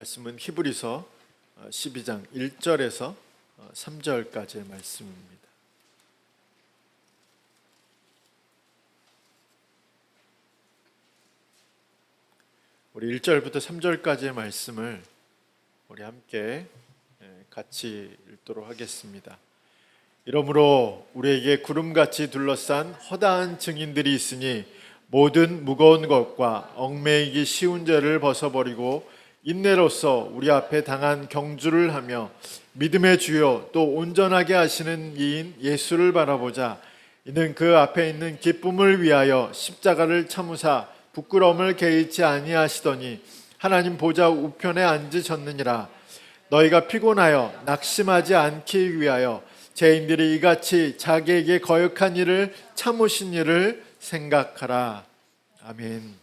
말씀은 히브리서 12장 1절에서 3절까지의 말씀입니다. 우리 1절부터 3절까지의 말씀을 우리 함께 같이 읽도록 하겠습니다. 이러므로 우리에게 구름같이 둘러싼 허다한 증인들이 있으니 모든 무거운 것과 얽매이기 쉬운 죄를 벗어버리고 인내로서 우리 앞에 당한 경주를 하며 믿음의 주요 또 온전하게 하시는 이인 예수를 바라보자. 이는 그 앞에 있는 기쁨을 위하여 십자가를 참으사 부끄러움을 개의치 아니하시더니 하나님 보좌 우편에 앉으셨느니라. 너희가 피곤하여 낙심하지 않기 위하여 죄인들이 이같이 자기에게 거역한 일을 참으신 일을 생각하라. 아멘.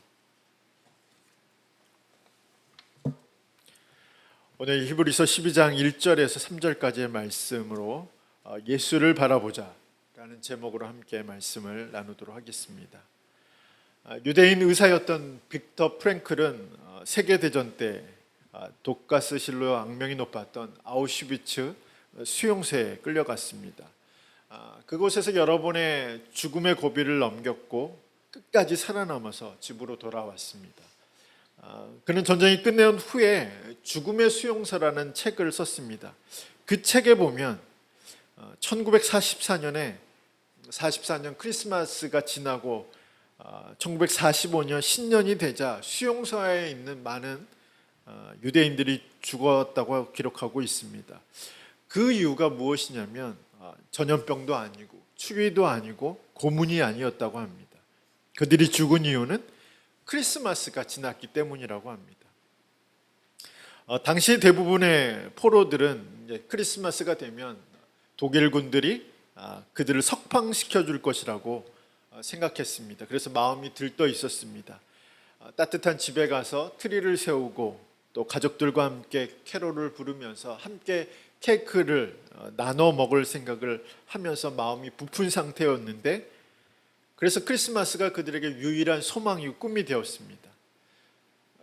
오늘 히브리서 12장 1절에서 3절까지의 말씀으로 예수를 바라보자 라는 제목으로 함께 말씀을 나누도록 하겠습니다. 유대인 의사였던 빅터 프랭클은 세계대전 때 독가스실로 악명이 높았던 아우슈비츠 수용소에 끌려갔습니다. 그곳에서 여러 번의 죽음의 고비를 넘겼고 끝까지 살아남아서 집으로 돌아왔습니다. 그는 전쟁이 끝난 후에 죽음의 수용소라는 책을 썼습니다. 그 책에 보면 1944년 크리스마스가 지나고 1945년 신년이 되자 수용소에 있는 많은 유대인들이 죽었다고 기록하고 있습니다. 그 이유가 무엇이냐면 전염병도 아니고 추위도 아니고 고문이 아니었다고 합니다. 그들이 죽은 이유는 크리스마스가 지났기 때문이라고 합니다. 당시 대부분의 포로들은 이제 크리스마스가 되면 독일군들이 그들을 석방시켜 줄 것이라고 생각했습니다. 그래서 마음이 들떠 있었습니다. 따뜻한 집에 가서 트리를 세우고 또 가족들과 함께 캐롤을 부르면서 함께 케이크를 나눠 먹을 생각을 하면서 마음이 부푼 상태였는데, 그래서 크리스마스가 그들에게 유일한 소망이고 꿈이 되었습니다.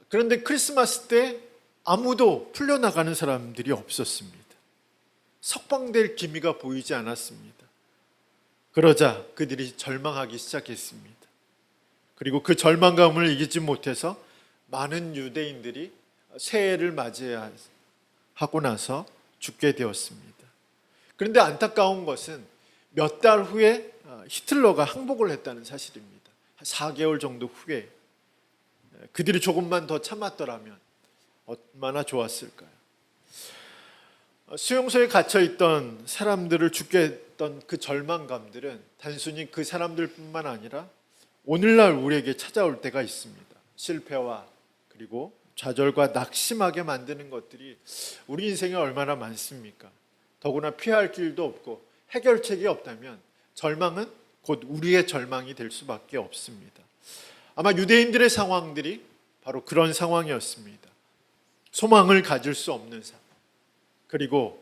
그런데 크리스마스 때 아무도 풀려나가는 사람들이 없었습니다. 석방될 기미가 보이지 않았습니다. 그러자 그들이 절망하기 시작했습니다. 그리고 그 절망감을 이기지 못해서 많은 유대인들이 새해를 맞이하고 나서 죽게 되었습니다. 그런데 안타까운 것은 몇 달 후에 히틀러가 항복을 했다는 사실입니다. 한 4개월 정도 후에 그들이 조금만 더 참았더라면 얼마나 좋았을까요? 수용소에 갇혀있던 사람들을 죽게 했던 그 절망감들은 단순히 그 사람들뿐만 아니라 오늘날 우리에게 찾아올 때가 있습니다. 실패와 그리고 좌절과 낙심하게 만드는 것들이 우리 인생에 얼마나 많습니까? 더구나 피할 길도 없고 해결책이 없다면 절망은 곧 우리의 절망이 될 수밖에 없습니다. 아마 유대인들의 상황들이 바로 그런 상황이었습니다. 소망을 가질 수 없는 상황, 그리고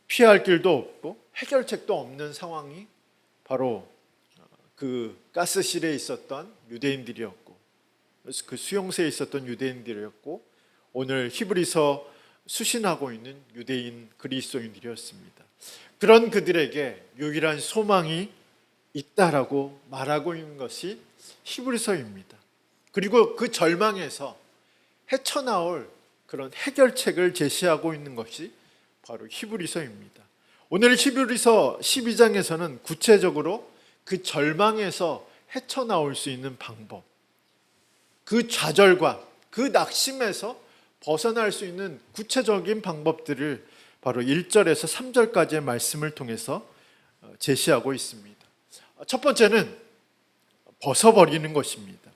피할 길도 없고 해결책도 없는 상황이 바로 그 가스실에 있었던 유대인들이었고, 그 수용소에 있었던 유대인들이었고, 오늘 히브리서 수신하고 있는 유대인 그리스도인들이었습니다. 그런 그들에게 유일한 소망이 있다라고 말하고 있는 것이 히브리서입니다. 그리고 그 절망에서 헤쳐나올 그런 해결책을 제시하고 있는 것이 바로 히브리서입니다. 오늘 히브리서 12장에서는 구체적으로 그 절망에서 헤쳐나올 수 있는 방법, 그 좌절과 그 낙심에서 벗어날 수 있는 구체적인 방법들을 바로 1절에서 3절까지의 말씀을 통해서 제시하고 있습니다. 첫 번째는 벗어버리는 것입니다.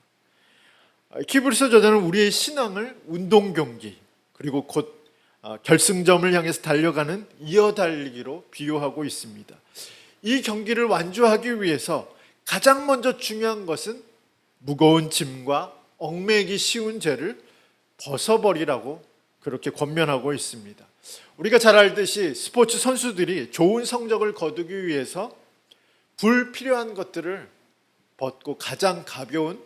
히브리서 저자는 우리의 신앙을 운동 경기, 그리고 곧 결승점을 향해서 달려가는 이어달리기로 비유하고 있습니다. 이 경기를 완주하기 위해서 가장 먼저 중요한 것은 무거운 짐과 얽매이기 쉬운 죄를 벗어버리라고 그렇게 권면하고 있습니다. 우리가 잘 알듯이 스포츠 선수들이 좋은 성적을 거두기 위해서 불필요한 것들을 벗고 가장 가벼운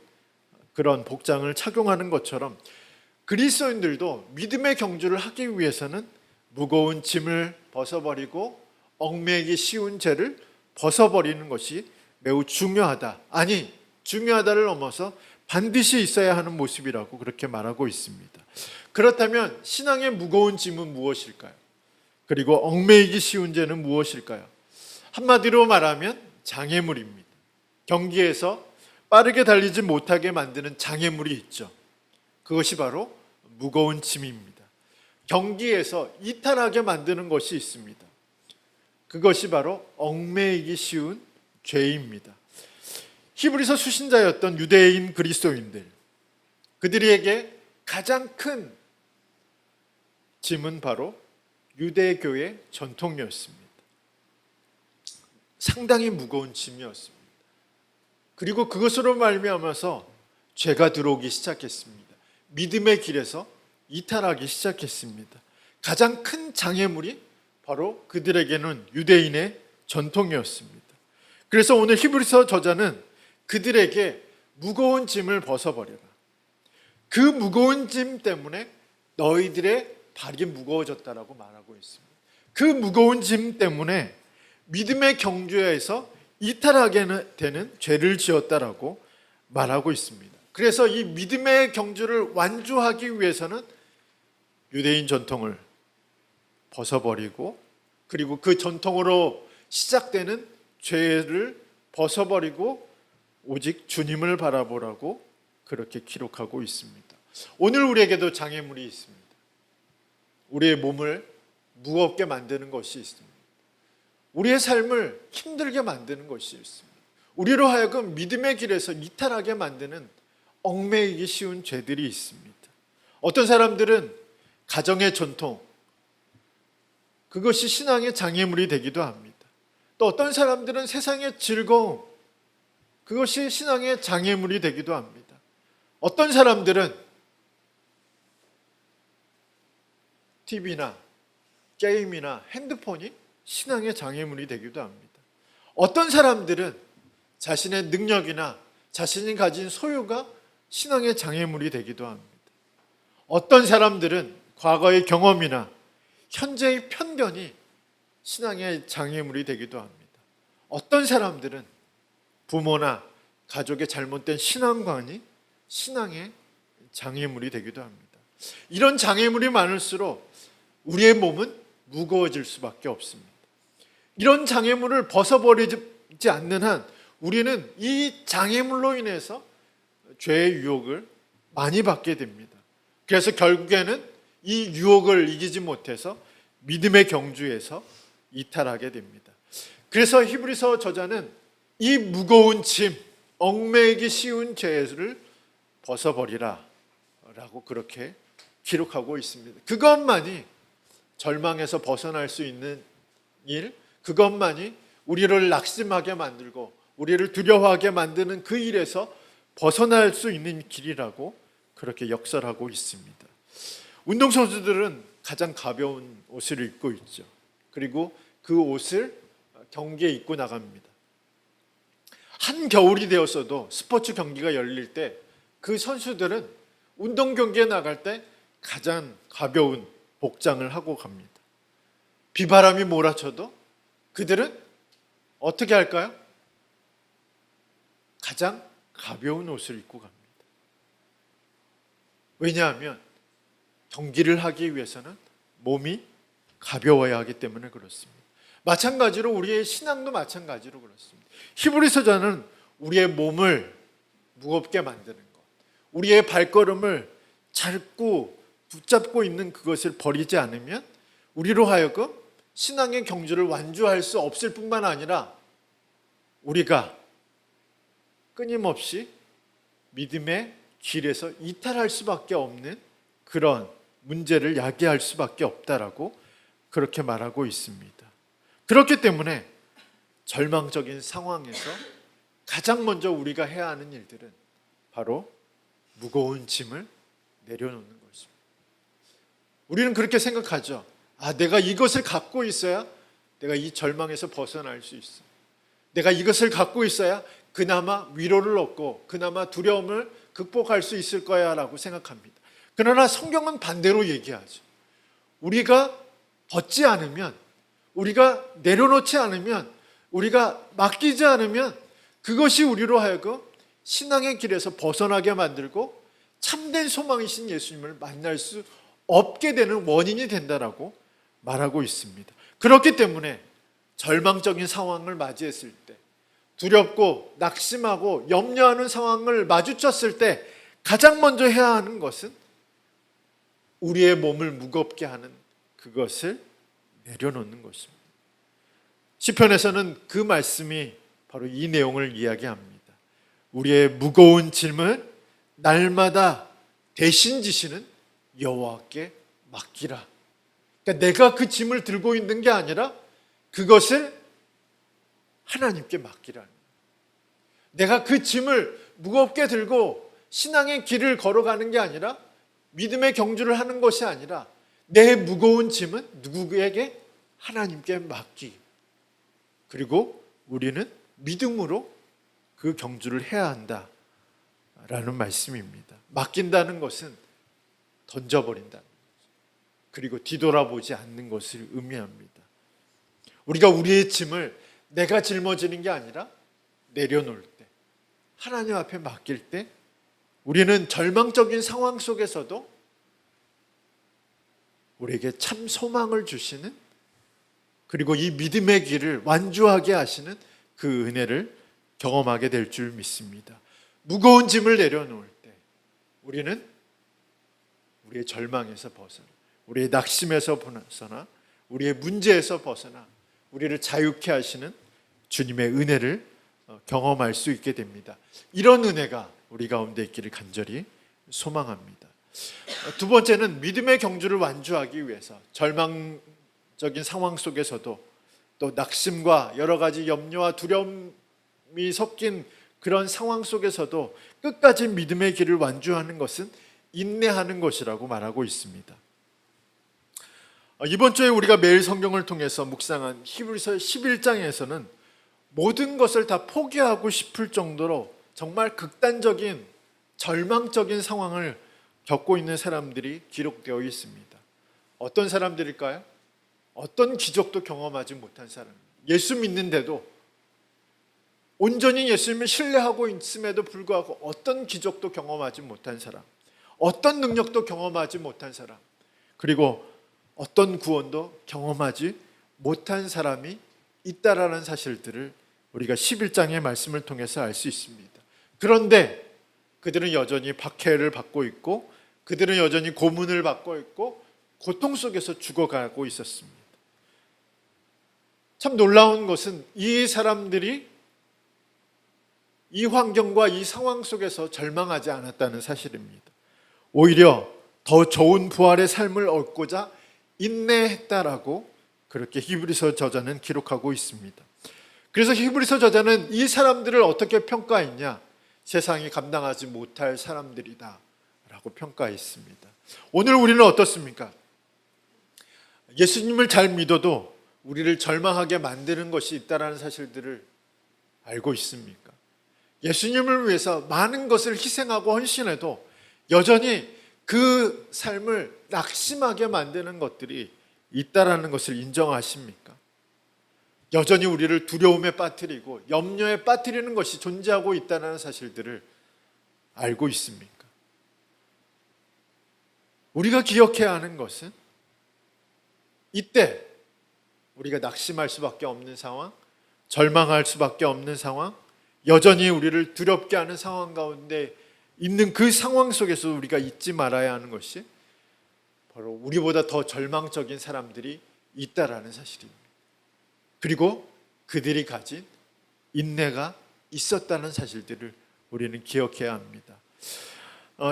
그런 복장을 착용하는 것처럼 그리스도인들도 믿음의 경주를 하기 위해서는 무거운 짐을 벗어버리고 얽매이기 쉬운 죄를 벗어버리는 것이 매우 중요하다. 아니, 중요하다를 넘어서 반드시 있어야 하는 모습이라고 그렇게 말하고 있습니다. 그렇다면 신앙의 무거운 짐은 무엇일까요? 그리고 얽매이기 쉬운 죄는 무엇일까요? 한마디로 말하면 장애물입니다. 경기에서 빠르게 달리지 못하게 만드는 장애물이 있죠. 그것이 바로 무거운 짐입니다. 경기에서 이탈하게 만드는 것이 있습니다. 그것이 바로 얽매이기 쉬운 죄입니다. 히브리서 수신자였던 유대인 그리스도인들, 그들에게 가장 큰 짐은 바로 유대교의 전통이었습니다. 상당히 무거운 짐이었습니다. 그리고 그것으로 말미암아서 죄가 들어오기 시작했습니다. 믿음의 길에서 이탈하기 시작했습니다. 가장 큰 장애물이 바로 그들에게는 유대인의 전통이었습니다. 그래서 오늘 히브리서 저자는 그들에게 무거운 짐을 벗어버려라. 그 무거운 짐 때문에 너희들의 발이 무거워졌다라고 말하고 있습니다. 그 무거운 짐 때문에 믿음의 경주에서 이탈하게 되는 죄를 지었다라고 말하고 있습니다. 그래서 이 믿음의 경주를 완주하기 위해서는 유대인 전통을 벗어버리고 그리고 그 전통으로 시작되는 죄를 벗어버리고 오직 주님을 바라보라고 그렇게 기록하고 있습니다. 오늘 우리에게도 장애물이 있습니다. 우리의 몸을 무겁게 만드는 것이 있습니다. 우리의 삶을 힘들게 만드는 것이 있습니다. 우리로 하여금 믿음의 길에서 이탈하게 만드는 얽매이기 쉬운 죄들이 있습니다. 어떤 사람들은 가정의 전통, 그것이 신앙의 장애물이 되기도 합니다. 또 어떤 사람들은 세상의 즐거움, 그것이 신앙의 장애물이 되기도 합니다. 어떤 사람들은 TV나 게임이나 핸드폰이 신앙의 장애물이 되기도 합니다. 어떤 사람들은 자신의 능력이나 자신이 가진 소유가 신앙의 장애물이 되기도 합니다. 어떤 사람들은 과거의 경험이나 현재의 편견이 신앙의 장애물이 되기도 합니다. 어떤 사람들은 부모나 가족의 잘못된 신앙관이 신앙의 장애물이 되기도 합니다. 이런 장애물이 많을수록 우리의 몸은 무거워질 수밖에 없습니다. 이런 장애물을 벗어버리지 않는 한 우리는 이 장애물로 인해서 죄의 유혹을 많이 받게 됩니다. 그래서 결국에는 이 유혹을 이기지 못해서 믿음의 경주에서 이탈하게 됩니다. 그래서 히브리서 저자는 이 무거운 짐, 얽매이기 쉬운 죄를 벗어버리라 라고 그렇게 기록하고 있습니다. 그것만이 절망에서 벗어날 수 있는 일, 그것만이 우리를 낙심하게 만들고 우리를 두려워하게 만드는 그 일에서 벗어날 수 있는 길이라고 그렇게 역설하고 있습니다. 운동선수들은 가장 가벼운 옷을 입고 있죠. 그리고 그 옷을 경기에 입고 나갑니다. 한겨울이 되었어도 스포츠 경기가 열릴 때 그 선수들은 운동 경기에 나갈 때 가장 가벼운 복장을 하고 갑니다. 비바람이 몰아쳐도 그들은 어떻게 할까요? 가장 가벼운 옷을 입고 갑니다. 왜냐하면 경기를 하기 위해서는 몸이 가벼워야 하기 때문에 그렇습니다. 마찬가지로 우리의 신앙도 마찬가지로 그렇습니다. 히브리서자는 우리의 몸을 무겁게 만드는 것, 우리의 발걸음을 자꾸 붙잡고 있는 그것을 버리지 않으면 우리로 하여금 신앙의 경주를 완주할 수 없을 뿐만 아니라 우리가 끊임없이 믿음의 길에서 이탈할 수밖에 없는 그런 문제를 야기할 수밖에 없다라고 그렇게 말하고 있습니다. 그렇기 때문에 절망적인 상황에서 가장 먼저 우리가 해야 하는 일들은 바로 무거운 짐을 내려놓는 것입니다. 우리는 그렇게 생각하죠. 내가 이것을 갖고 있어야 내가 이 절망에서 벗어날 수 있어. 내가 이것을 갖고 있어야 그나마 위로를 얻고 그나마 두려움을 극복할 수 있을 거야 라고 생각합니다. 그러나 성경은 반대로 얘기하죠. 우리가 벗지 않으면, 우리가 내려놓지 않으면, 우리가 맡기지 않으면 그것이 우리로 하여금 신앙의 길에서 벗어나게 만들고 참된 소망이신 예수님을 만날 수 없게 되는 원인이 된다라고 말하고 있습니다. 그렇기 때문에 절망적인 상황을 맞이했을 때, 두렵고 낙심하고 염려하는 상황을 마주쳤을 때 가장 먼저 해야 하는 것은 우리의 몸을 무겁게 하는 그것을 내려놓는 것입니다. 시편에서는 그 말씀이 바로 이 내용을 이야기합니다. 우리의 무거운 짐을 날마다 대신 지시는 여호와께 맡기라. 그러니까 내가 그 짐을 들고 있는 게 아니라 그것을 하나님께 맡기라. 내가 그 짐을 무겁게 들고 신앙의 길을 걸어가는 게 아니라, 믿음의 경주를 하는 것이 아니라 내 무거운 짐은 누구에게? 하나님께 맡기. 그리고 우리는 믿음으로 그 경주를 해야 한다라는 말씀입니다. 맡긴다는 것은 던져버린다는 거죠. 그리고 뒤돌아보지 않는 것을 의미합니다. 우리가 우리의 짐을 내가 짊어지는 게 아니라 내려놓을 때, 하나님 앞에 맡길 때 우리는 절망적인 상황 속에서도 우리에게 참 소망을 주시는, 그리고 이 믿음의 길을 완주하게 하시는 그 은혜를 경험하게 될 줄 믿습니다. 무거운 짐을 내려놓을 때 우리는 우리의 절망에서 벗어나, 우리의 낙심에서 벗어나, 우리의 문제에서 벗어나 우리를 자유케 하시는 주님의 은혜를 경험할 수 있게 됩니다. 이런 은혜가 우리 가운데 있기를 간절히 소망합니다. 두 번째는 믿음의 경주를 완주하기 위해서 절망적인 상황 속에서도 또 낙심과 여러 가지 염려와 두려움이 섞인 그런 상황 속에서도 끝까지 믿음의 길을 완주하는 것은 인내하는 것이라고 말하고 있습니다. 이번 주에 우리가 매일 성경을 통해서 묵상한 히브리서 11장에서는 모든 것을 다 포기하고 싶을 정도로 정말 극단적인 절망적인 상황을 겪고 있는 사람들이 기록되어 있습니다. 어떤 사람들일까요? 어떤 기적도 경험하지 못한 사람, 예수 믿는데도, 온전히 예수님을 신뢰하고 있음에도 불구하고 어떤 기적도 경험하지 못한 사람, 어떤 능력도 경험하지 못한 사람, 그리고 어떤 구원도 경험하지 못한 사람이 있다라는 사실들을 우리가 11장의 말씀을 통해서 알 수 있습니다. 그런데 그들은 여전히 박해를 받고 있고, 그들은 여전히 고문을 받고 있고 고통 속에서 죽어가고 있었습니다. 참 놀라운 것은 이 사람들이 이 환경과 이 상황 속에서 절망하지 않았다는 사실입니다. 오히려 더 좋은 부활의 삶을 얻고자 인내했다라고 그렇게 히브리서 저자는 기록하고 있습니다. 그래서 히브리서 저자는 이 사람들을 어떻게 평가했냐? 세상이 감당하지 못할 사람들이다 라고 평가했습니다. 오늘 우리는 어떻습니까? 예수님을 잘 믿어도 우리를 절망하게 만드는 것이 있다는 사실들을 알고 있습니까? 예수님을 위해서 많은 것을 희생하고 헌신해도 여전히 그 삶을 낙심하게 만드는 것들이 있다는 것을 인정하십니까? 여전히 우리를 두려움에 빠뜨리고 염려에 빠뜨리는 것이 존재하고 있다는 사실들을 알고 있습니까? 우리가 기억해야 하는 것은 이때 우리가 낙심할 수밖에 없는 상황, 절망할 수밖에 없는 상황, 여전히 우리를 두렵게 하는 상황 가운데 있는 그 상황 속에서 우리가 잊지 말아야 하는 것이 바로 우리보다 더 절망적인 사람들이 있다라는 사실입니다. 그리고 그들이 가진 인내가 있었다는 사실들을 우리는 기억해야 합니다.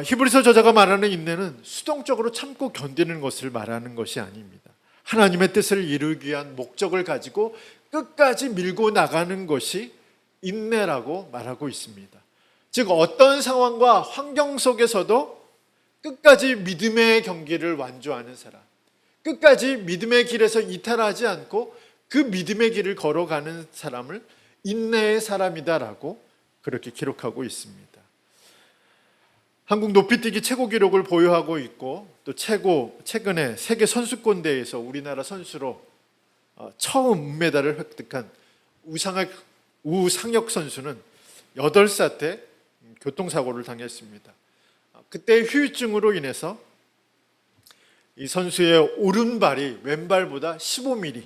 히브리서 저자가 말하는 인내는 수동적으로 참고 견디는 것을 말하는 것이 아닙니다. 하나님의 뜻을 이루기 위한 목적을 가지고 끝까지 밀고 나가는 것이 인내라고 말하고 있습니다. 즉 어떤 상황과 환경 속에서도 끝까지 믿음의 경기를 완주하는 사람, 끝까지 믿음의 길에서 이탈하지 않고 그 믿음의 길을 걸어가는 사람을 인내의 사람이다라고 그렇게 기록하고 있습니다. 한국 높이뛰기 최고 기록을 보유하고 있고 또 최근에 세계 선수권 대회에서 우리나라 선수로 처음 은메달을 획득한 우상혁 선수는 8살 때 교통사고를 당했습니다. 그때 후유증으로 인해서 이 선수의 오른발이 왼발보다 15mm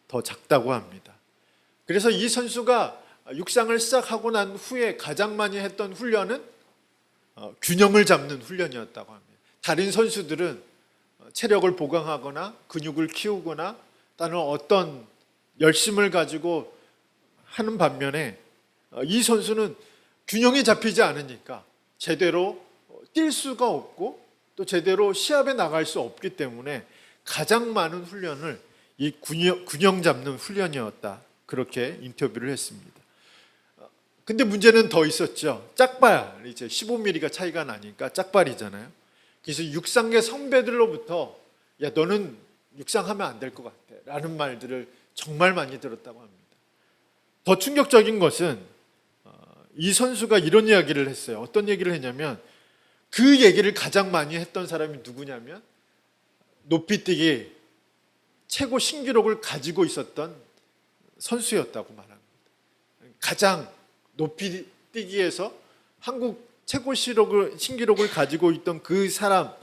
더 작다고 합니다. 그래서 이 선수가 육상을 시작하고 난 후에 가장 많이 했던 훈련은 균형을 잡는 훈련이었다고 합니다. 다른 선수들은 체력을 보강하거나 근육을 키우거나 또는 어떤 열심을 가지고 하는 반면에 이 선수는 균형이 잡히지 않으니까 제대로 뛸 수가 없고 또 제대로 시합에 나갈 수 없기 때문에 가장 많은 훈련을 이 균형 잡는 훈련이었다. 그렇게 인터뷰를 했습니다. 근데 문제는 더 있었죠. 짝발, 이제 15mm가 차이가 나니까 짝발이잖아요. 그래서 육상계 선배들로부터 야 너는 육상하면 안 될 것 같아 라는 말들을 정말 많이 들었다고 합니다. 더 충격적인 것은 이 선수가 이런 이야기를 했어요. 어떤 얘기를 했냐면 그 얘기를 가장 많이 했던 사람이 누구냐면 높이뛰기 최고 신기록을 가지고 있었던 선수였다고 말합니다. 가장 높이뛰기에서 한국 최고 신기록을 가지고 있던 그 사람,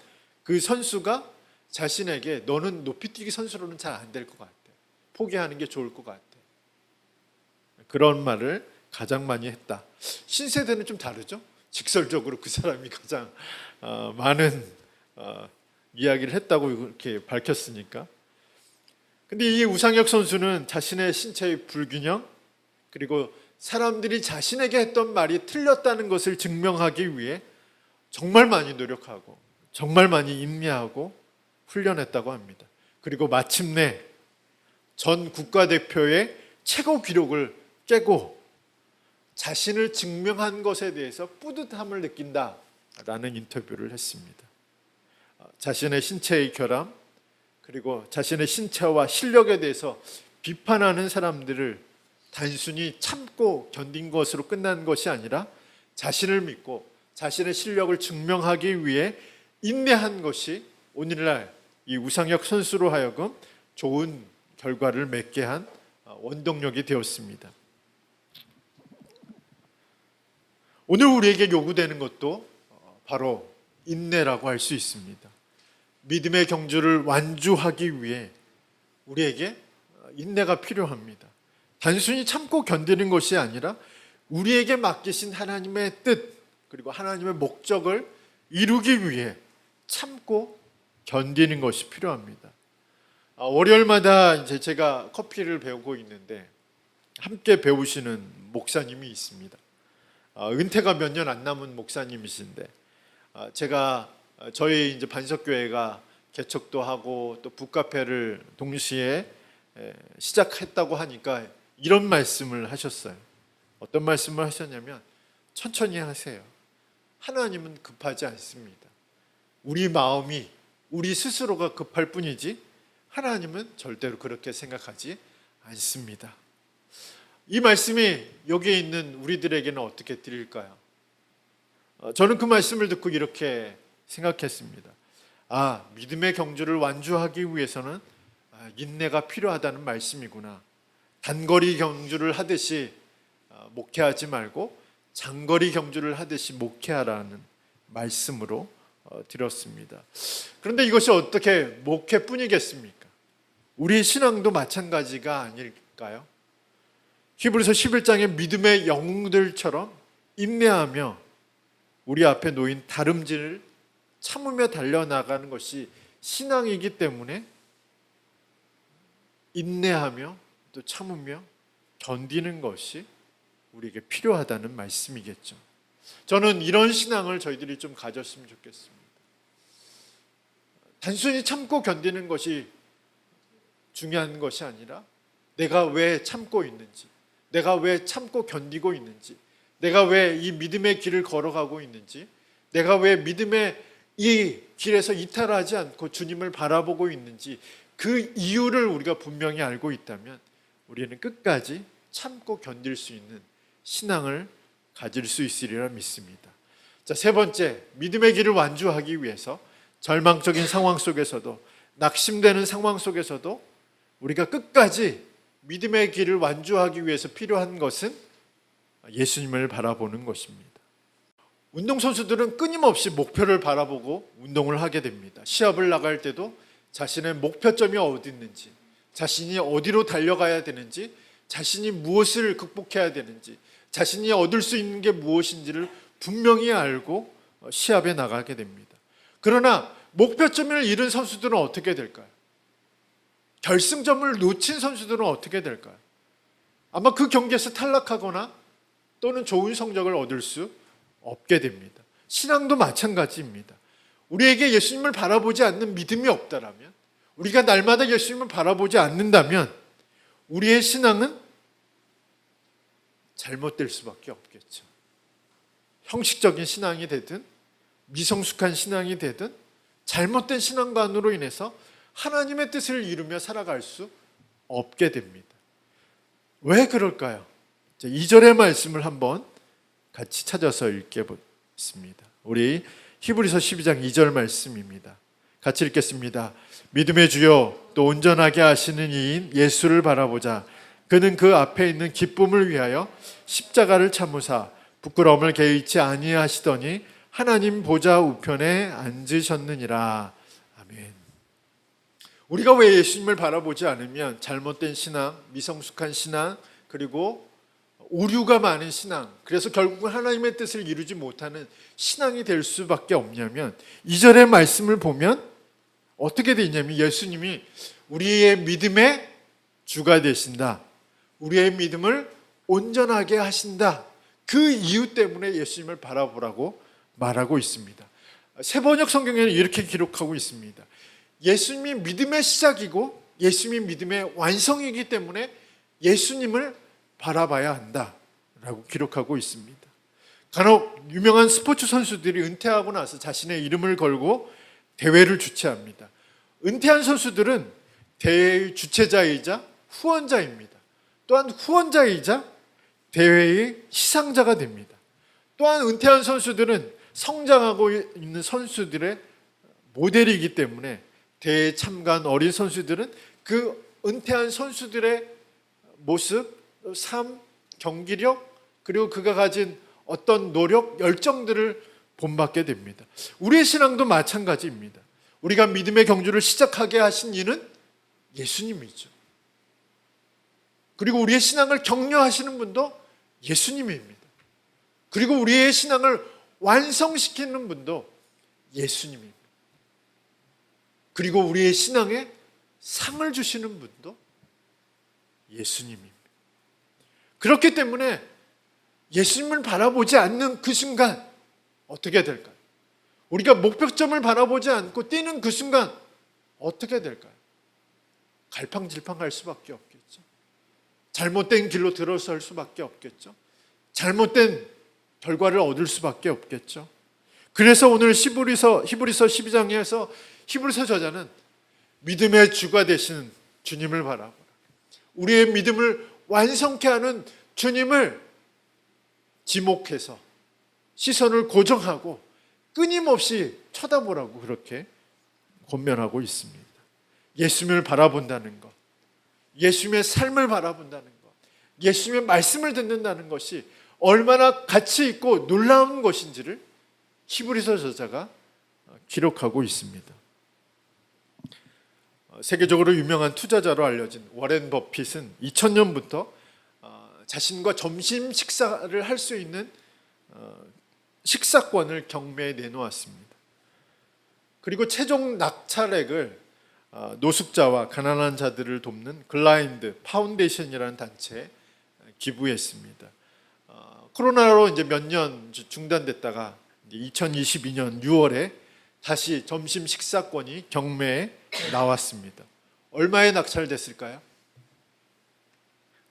그 선수가 자신에게 너는 높이뛰기 선수로는 잘 안 될 것 같아. 포기하는 게 좋을 것 같아. 그런 말을 가장 많이 했다. 신세대는 좀 다르죠. 직설적으로 그 사람이 가장 많은 이야기를 했다고 이렇게 밝혔으니까. 근데 이 우상혁 선수는 자신의 신체의 불균형 그리고 사람들이 자신에게 했던 말이 틀렸다는 것을 증명하기 위해 정말 많이 노력하고 정말 많이 인내하고 훈련했다고 합니다. 그리고 마침내 전 국가대표의 최고 기록을 깨고 자신을 증명한 것에 대해서 뿌듯함을 느낀다라는 인터뷰를 했습니다. 자신의 신체의 결함 그리고 자신의 신체와 실력에 대해서 비판하는 사람들을 단순히 참고 견딘 것으로 끝난 것이 아니라 자신을 믿고 자신의 실력을 증명하기 위해 인내한 것이 오늘날 이 우상혁 선수로 하여금 좋은 결과를 맺게 한 원동력이 되었습니다. 오늘 우리에게 요구되는 것도 바로 인내라고 할 수 있습니다. 믿음의 경주를 완주하기 위해 우리에게 인내가 필요합니다. 단순히 참고 견디는 것이 아니라 우리에게 맡기신 하나님의 뜻 그리고 하나님의 목적을 이루기 위해 참고 견디는 것이 필요합니다. 월요일마다 이제 제가 커피를 배우고 있는데 함께 배우시는 목사님이 있습니다. 은퇴가 몇 년 안 남은 목사님이신데 제가 저희 이제 반석교회가 개척도 하고 또 북카페를 동시에 시작했다고 하니까 이런 말씀을 하셨어요. 어떤 말씀을 하셨냐면 천천히 하세요. 하나님은 급하지 않습니다. 우리 마음이 우리 스스로가 급할 뿐이지 하나님은 절대로 그렇게 생각하지 않습니다. 이 말씀이 여기에 있는 우리들에게는 어떻게 들릴까요? 저는 그 말씀을 듣고 이렇게 생각했습니다. 믿음의 경주를 완주하기 위해서는 인내가 필요하다는 말씀이구나. 단거리 경주를 하듯이 목회하지 말고 장거리 경주를 하듯이 목회하라는 말씀으로 들었습니다. 그런데 이것이 어떻게 목회뿐이겠습니까? 우리 신앙도 마찬가지가 아닐까요? 히브리서 11장의 믿음의 영웅들처럼 인내하며 우리 앞에 놓인 다름질을 참으며 달려나가는 것이 신앙이기 때문에 인내하며 또 참으며 견디는 것이 우리에게 필요하다는 말씀이겠죠. 저는 이런 신앙을 저희들이 좀 가졌으면 좋겠습니다. 단순히 참고 견디는 것이 중요한 것이 아니라 내가 왜 참고 있는지, 내가 왜 참고 견디고 있는지, 내가 왜 이 믿음의 길을 걸어가고 있는지, 내가 왜 믿음의 이 길에서 이탈하지 않고 주님을 바라보고 있는지 그 이유를 우리가 분명히 알고 있다면 우리는 끝까지 참고 견딜 수 있는 신앙을 가질 수 있으리라 믿습니다. 자, 세 번째, 믿음의 길을 완주하기 위해서 절망적인 상황 속에서도, 낙심되는 상황 속에서도 우리가 끝까지 믿음의 길을 완주하기 위해서 필요한 것은 예수님을 바라보는 것입니다. 운동선수들은 끊임없이 목표를 바라보고 운동을 하게 됩니다. 시합을 나갈 때도 자신의 목표점이 어디 있는지, 자신이 어디로 달려가야 되는지, 자신이 무엇을 극복해야 되는지, 자신이 얻을 수 있는 게 무엇인지를 분명히 알고 시합에 나가게 됩니다. 그러나 목표점을 잃은 선수들은 어떻게 될까요? 결승점을 놓친 선수들은 어떻게 될까요? 아마 그 경기에서 탈락하거나 또는 좋은 성적을 얻을 수 없게 됩니다. 신앙도 마찬가지입니다. 우리에게 예수님을 바라보지 않는 믿음이 없다라면, 우리가 날마다 예수님을 바라보지 않는다면 우리의 신앙은 잘못될 수밖에 없겠죠. 형식적인 신앙이 되든 미성숙한 신앙이 되든 잘못된 신앙관으로 인해서 하나님의 뜻을 이루며 살아갈 수 없게 됩니다. 왜 그럴까요? 2절의 말씀을 한번 같이 찾아서 읽겠습니다. 우리 히브리서 12장 2절 말씀입니다. 같이 읽겠습니다. 믿음의 주여 또 온전하게 하시는 이인 예수를 바라보자. 그는 그 앞에 있는 기쁨을 위하여 십자가를 참으사 부끄러움을 개의치 아니하시더니 하나님 보좌 우편에 앉으셨느니라. 아멘. 우리가 왜 예수님을 바라보지 않으면 잘못된 신앙, 미성숙한 신앙, 그리고 오류가 많은 신앙, 그래서 결국은 하나님의 뜻을 이루지 못하는 신앙이 될 수밖에 없냐면, 2절의 말씀을 보면 어떻게 되어 있냐면 예수님이 우리의 믿음의 주가 되신다, 우리의 믿음을 온전하게 하신다, 그 이유 때문에 예수님을 바라보라고 말하고 있습니다. 세번역 성경에는 이렇게 기록하고 있습니다. 예수님이 믿음의 시작이고 예수님이 믿음의 완성이기 때문에 예수님을 바라봐야 한다라고 기록하고 있습니다. 간혹 유명한 스포츠 선수들이 은퇴하고 나서 자신의 이름을 걸고 대회를 주최합니다. 은퇴한 선수들은 대회의 주최자이자 후원자입니다. 또한 후원자이자 대회의 시상자가 됩니다. 또한 은퇴한 선수들은 성장하고 있는 선수들의 모델이기 때문에 대회에 참가한 어린 선수들은 그 은퇴한 선수들의 모습, 삶, 경기력, 그리고 그가 가진 어떤 노력, 열정들을 본받게 됩니다. 우리의 신앙도 마찬가지입니다. 우리가 믿음의 경주를 시작하게 하신 이는 예수님이죠. 그리고 우리의 신앙을 격려하시는 분도 예수님입니다. 그리고 우리의 신앙을 완성시키는 분도 예수님입니다. 그리고 우리의 신앙에 상을 주시는 분도 예수님입니다. 그렇기 때문에 예수님을 바라보지 않는 그 순간 어떻게 될까요? 우리가 목표점을 바라보지 않고 뛰는 그 순간 어떻게 될까요? 갈팡질팡할 수밖에 없겠죠. 잘못된 길로 들어설 수밖에 없겠죠. 잘못된 결과를 얻을 수밖에 없겠죠. 그래서 오늘 히브리서 12장에서 히브리서 저자는 믿음의 주가 되시는 주님을 바라보라, 우리의 믿음을 완성케 하는 주님을 지목해서 시선을 고정하고 끊임없이 쳐다보라고 그렇게 권면하고 있습니다. 예수님을 바라본다는 것, 예수님의 삶을 바라본다는 것, 예수님의 말씀을 듣는다는 것이 얼마나 가치 있고 놀라운 것인지를 히브리서 저자가 기록하고 있습니다. 세계적으로 유명한 투자자로 알려진 워렌 버핏은 2000년부터 자신과 점심 식사를 할 수 있는 식사권을 경매에 내놓았습니다. 그리고 최종 낙찰액을 노숙자와 가난한 자들을 돕는 글라인드 파운데이션이라는 단체에 기부했습니다. 코로나로 이제 몇 년 중단됐다가 2022년 6월에 다시 점심 식사권이 경매에 나왔습니다. 얼마에 낙찰됐을까요?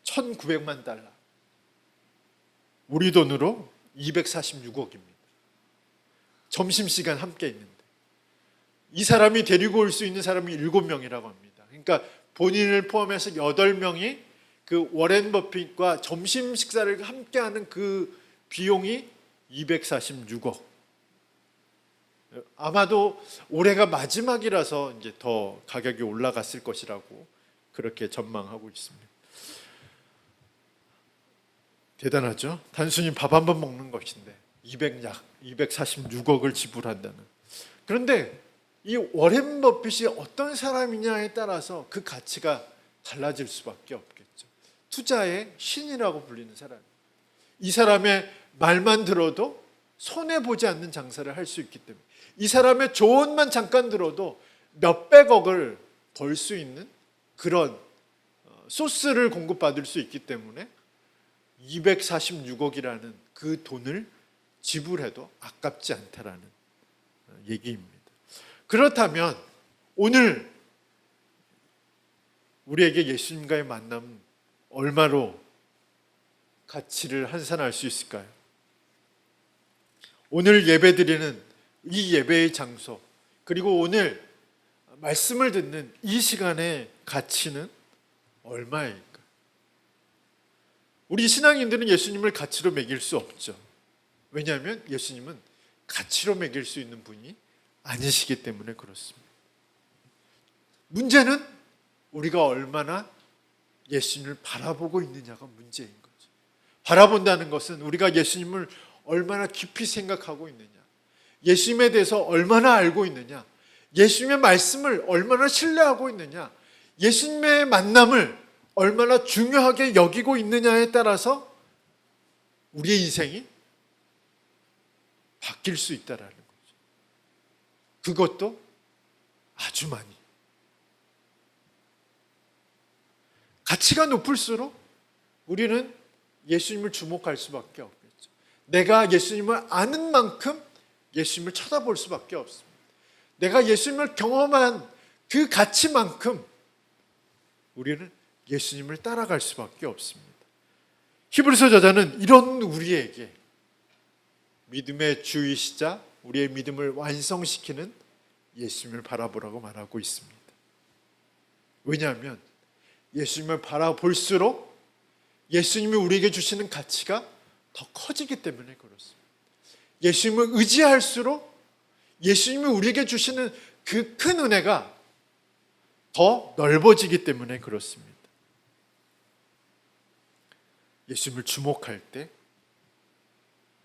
1,900만 달러. 우리 돈으로 246억입니다. 점심시간 함께 있는데. 이 사람이 데리고 올 수 있는 사람이 7명이라고 합니다. 그러니까 본인을 포함해서 8명이 그 워렌 버핏과 점심 식사를 함께하는 그 비용이 246억. 아마도 올해가 마지막이라서 이제 더 가격이 올라갔을 것이라고 그렇게 전망하고 있습니다. 대단하죠? 단순히 밥 한 번 먹는 것인데 246억을 지불한다는. 그런데 이 워렌 버핏이 어떤 사람이냐에 따라서 그 가치가 달라질 수밖에 없겠죠. 투자의 신이라고 불리는 사람. 이 사람의 말만 들어도 손해보지 않는 장사를 할 수 있기 때문에, 이 사람의 조언만 잠깐 들어도 몇백억을 벌 수 있는 그런 소스를 공급받을 수 있기 때문에 246억이라는 그 돈을 지불해도 아깝지 않다라는 얘기입니다. 그렇다면 오늘 우리에게 예수님과의 만남 얼마로 가치를 환산할 수 있을까요? 오늘 예배드리는 이 예배의 장소, 그리고 오늘 말씀을 듣는 이 시간의 가치는 얼마일까? 우리 신앙인들은 예수님을 가치로 매길 수 없죠. 왜냐하면 예수님은 가치로 매길 수 있는 분이 아니시기 때문에 그렇습니다. 문제는 우리가 얼마나 예수님을 바라보고 있느냐가 문제인 거죠. 바라본다는 것은 우리가 예수님을 얼마나 깊이 생각하고 있느냐, 예수님에 대해서 얼마나 알고 있느냐, 예수님의 말씀을 얼마나 신뢰하고 있느냐, 예수님의 만남을 얼마나 중요하게 여기고 있느냐에 따라서 우리의 인생이 바뀔 수 있다라는 거죠. 그것도 아주 많이. 가치가 높을수록 우리는 예수님을 주목할 수밖에 없겠죠. 내가 예수님을 아는 만큼 예수님을 쳐다볼 수밖에 없습니다. 내가 예수님을 경험한 그 가치만큼 우리는 예수님을 따라갈 수밖에 없습니다. 히브리서 저자는 이런 우리에게 믿음의 주이시자 우리의 믿음을 완성시키는 예수님을 바라보라고 말하고 있습니다. 왜냐하면 예수님을 바라볼수록 예수님이 우리에게 주시는 가치가 더 커지기 때문에 그렇습니다. 예수님을 의지할수록 예수님이 우리에게 주시는 그 큰 은혜가 더 넓어지기 때문에 그렇습니다. 예수님을 주목할 때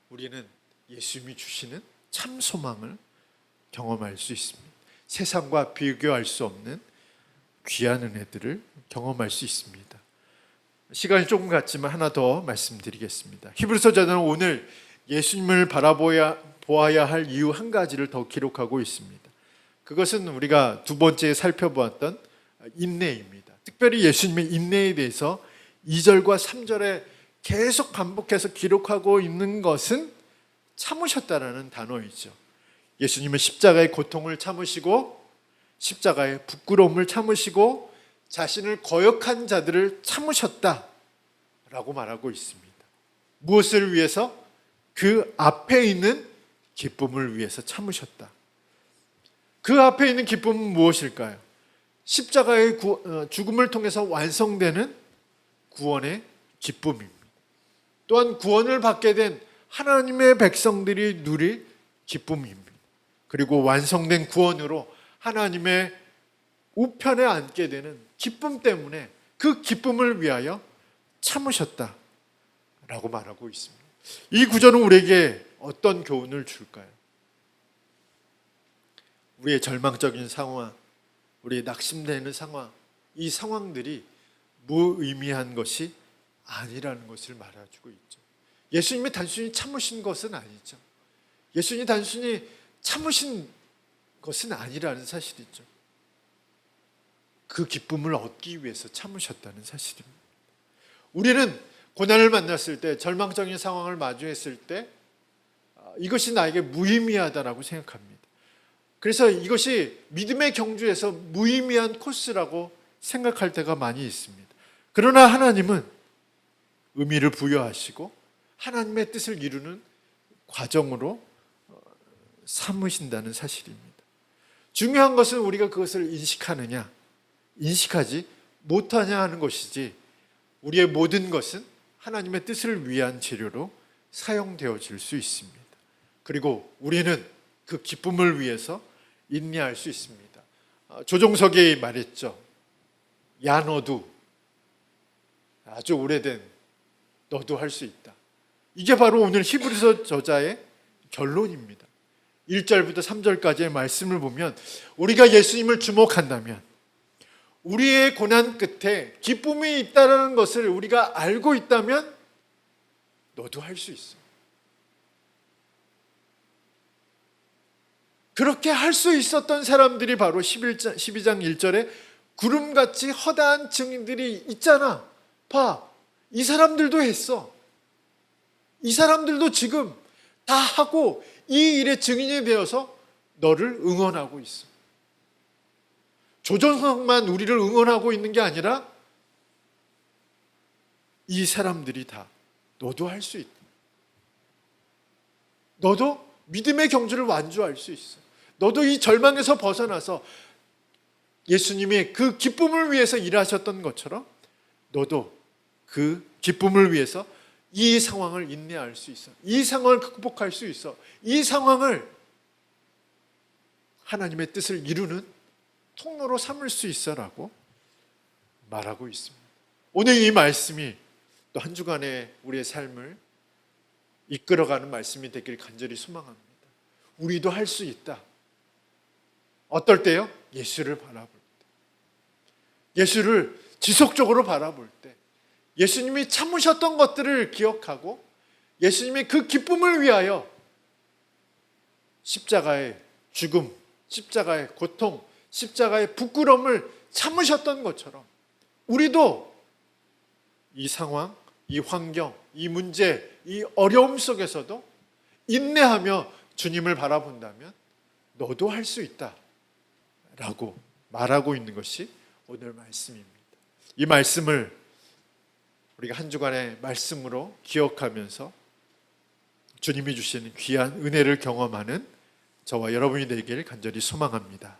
우리는 예수님이 주시는 참 소망을 경험할 수 있습니다. 세상과 비교할 수 없는 귀한 은혜들을 경험할 수 있습니다. 시간이 조금 갔지만 하나 더 말씀드리겠습니다. 히브리서 저자는 오늘 예수님을 보아야 할 이유 한 가지를 더 기록하고 있습니다. 그것은 우리가 두 번째 살펴보았던 인내입니다. 특별히 예수님의 인내에 대해서 2절과 3절에 계속 반복해서 기록하고 있는 것은 참으셨다라는 단어이죠. 예수님은 십자가의 고통을 참으시고 십자가의 부끄러움을 참으시고 자신을 거역한 자들을 참으셨다라고 말하고 있습니다. 무엇을 위해서? 그 앞에 있는 기쁨을 위해서 참으셨다. 그 앞에 있는 기쁨은 무엇일까요? 십자가의 죽음을 통해서 완성되는 구원의 기쁨입니다. 또한 구원을 받게 된 하나님의 백성들이 누릴 기쁨입니다. 그리고 완성된 구원으로 하나님의 우편에 앉게 되는 기쁨 때문에 그 기쁨을 위하여 참으셨다라고 말하고 있습니다. 이 구절은 우리에게 어떤 교훈을 줄까요? 우리의 절망적인 상황, 우리의 낙심되는 상황, 이 상황들이 무의미한 것이 아니라는 것을 말해주고 있죠. 예수님이 단순히 참으신 것은 아니죠. 예수님이 단순히 참으신 것은 아니라는 사실이죠. 그 기쁨을 얻기 위해서 참으셨다는 사실입니다. 우리는 고난을 만났을 때, 절망적인 상황을 마주했을 때 이것이 나에게 무의미하다라고 생각합니다. 그래서 이것이 믿음의 경주에서 무의미한 코스라고 생각할 때가 많이 있습니다. 그러나 하나님은 의미를 부여하시고 하나님의 뜻을 이루는 과정으로 삼으신다는 사실입니다. 중요한 것은 우리가 그것을 인식하느냐, 인식하지 못하냐 하는 것이지, 우리의 모든 것은 하나님의 뜻을 위한 재료로 사용되어질 수 있습니다. 그리고 우리는 그 기쁨을 위해서 인내할 수 있습니다. 조종석이 말했죠. 야 너도, 아주 오래된 너도 할 수 있다. 이게 바로 오늘 히브리서 저자의 결론입니다. 1절부터 3절까지의 말씀을 보면 우리가 예수님을 주목한다면, 우리의 고난 끝에 기쁨이 있다는 것을 우리가 알고 있다면 너도 할 수 있어. 그렇게 할 수 있었던 사람들이 바로 12장 1절에 구름같이 허다한 증인들이 있잖아. 봐, 이 사람들도 했어. 이 사람들도 지금 다 하고 이 일의 증인이 되어서 너를 응원하고 있어. 조정석만 우리를 응원하고 있는 게 아니라 이 사람들이 다 너도 할 수 있다. 너도 믿음의 경주를 완주할 수 있어. 너도 이 절망에서 벗어나서 예수님이 그 기쁨을 위해서 일하셨던 것처럼 너도 그 기쁨을 위해서 이 상황을 인내할 수 있어. 이 상황을 극복할 수 있어. 이 상황을 하나님의 뜻을 이루는 통로로 삼을 수 있어라고 말하고 있습니다. 오늘 이 말씀이 또 한 주간의 우리의 삶을 이끌어가는 말씀이 되길 간절히 소망합니다. 우리도 할 수 있다. 어떨 때요? 예수를 바라볼 때, 예수를 지속적으로 바라볼 때, 예수님이 참으셨던 것들을 기억하고 예수님의 그 기쁨을 위하여 십자가의 죽음, 십자가의 고통, 십자가의 부끄러움을 참으셨던 것처럼 우리도 이 상황, 이 환경, 이 문제, 이 어려움 속에서도 인내하며 주님을 바라본다면 너도 할 수 있다 라고 말하고 있는 것이 오늘 말씀입니다. 이 말씀을 우리가 한 주간의 말씀으로 기억하면서 주님이 주시는 귀한 은혜를 경험하는 저와 여러분이 되기를 간절히 소망합니다.